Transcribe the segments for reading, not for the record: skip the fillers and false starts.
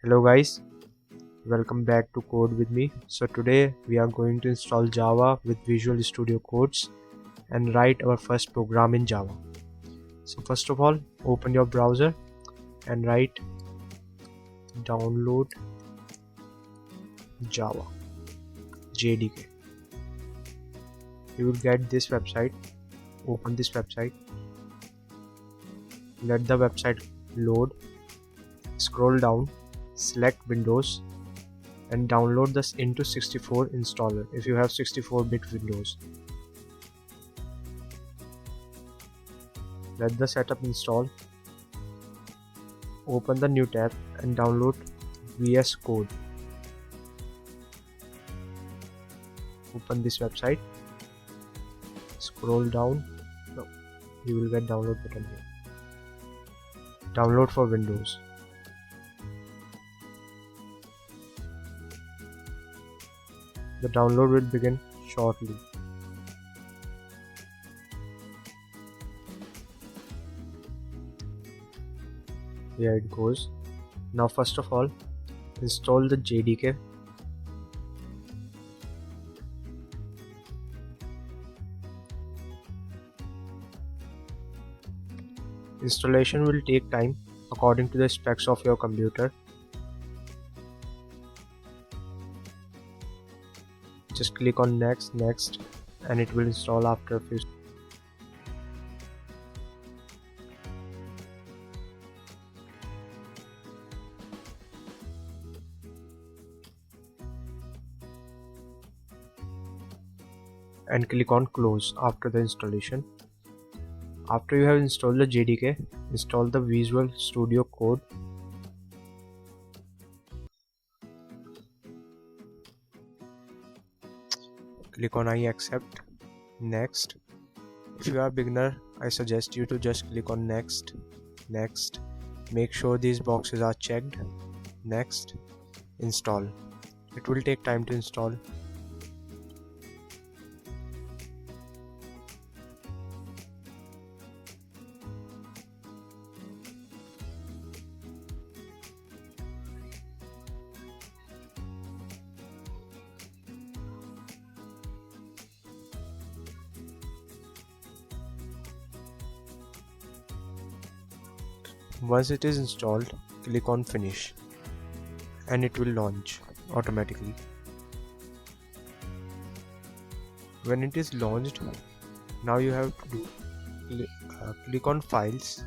Hello guys, welcome back to Code with me. So today we are going to install Java with Visual Studio Codes and write our first program in Java. So first of all, open your browser and write download Java JDK. You will get this website. Open this website. Let the website load. Scroll down, select Windows and download this into 64 installer if you have 64-bit Windows. Let the setup install. Open the new tab and download VSCode. Open this website. Scroll down. No, you will get download button here. Download for Windows. The download will begin shortly. Here it goes. Now first of all, install the JDK. Installation will take time according to the specs of your computer. Just click on next and it will install after a few. And click on close after the installation. After you have installed the JDK, install the Visual Studio Code. Click on I accept. Next. If you are a beginner, I suggest you to just click on next. Make sure these boxes are checked. Next. Install. It will take time to install. Once it is installed, click on finish and it will launch automatically. When it is launched, now you have to do click on files,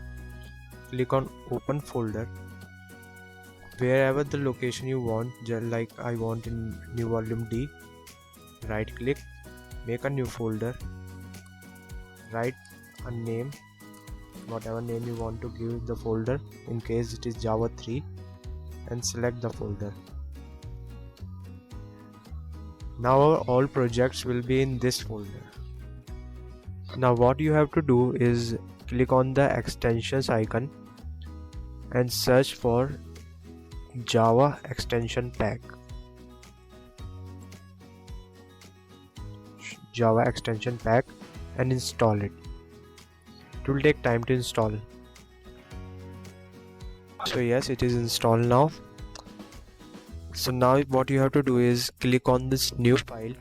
click on open folder, wherever the location you want, like I want in new volume D. Right click, make a new folder, write a name, whatever name you want to give the folder. In case it is Java 3, and select the folder. Now all projects will be in this folder. Now what you have to do is click on the extensions icon and search for Java extension pack. Java extension pack and install it. It will take time to install. So yes, it is installed now. So now what you have to do is click on this new file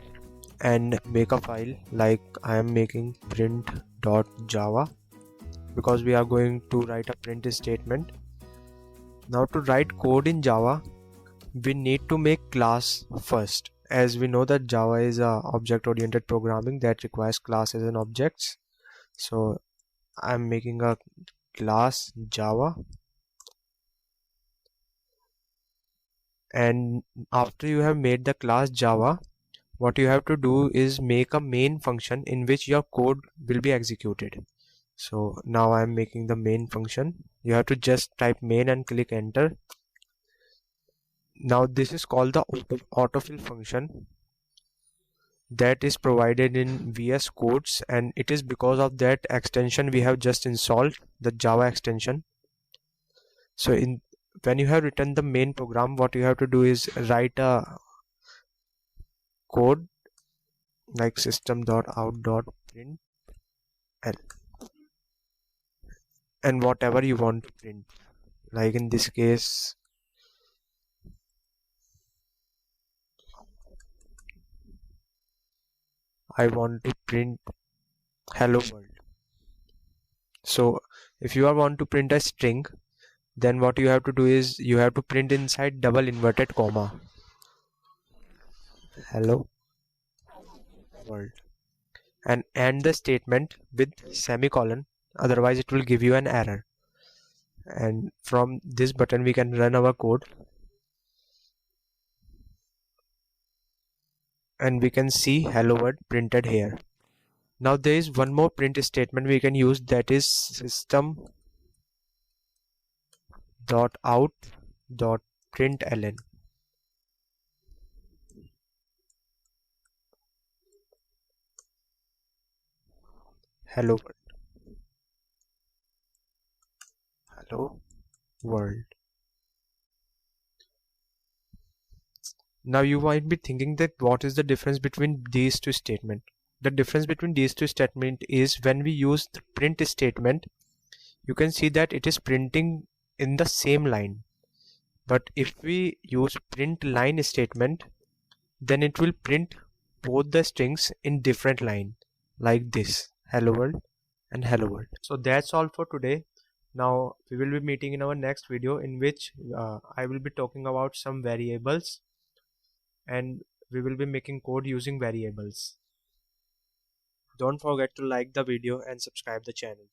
and make a file, like I am making print.java because we are going to write a print statement. Now to write code in Java, we need to make class first, as we know that Java is a object-oriented programming that requires classes and objects. So I'm making a class Java, and after you have made the class Java, what you have to do is make a main function in which your code will be executed. So now I'm making the main function. You have to just type main and click enter. Now this is called the autofill function that is provided in VS Codes, and it is because of that extension we have just installed, the Java extension. So when you have written the main program, what you have to do is write a code like system.out.println and whatever you want to print. Like in this case, I want to print hello world. So if you want to print a string, then what you have to do is you have to print inside double inverted comma hello world, and end the statement with semicolon, otherwise it will give you an error. And from this button we can run our code, and we can see hello world printed here. Now there is one more print statement we can use, that is system dot out dot println hello world. Now you might be thinking that what is the difference between these two statements. The difference between these two statements is when we use the print statement, you can see that it is printing in the same line. But if we use print line statement, then it will print both the strings in different line, like this, hello world and hello world. So that's all for today. Now we will be meeting in our next video, in which I will be talking about some variables, and we will be making code using variables. Don't forget to like the video and subscribe the channel.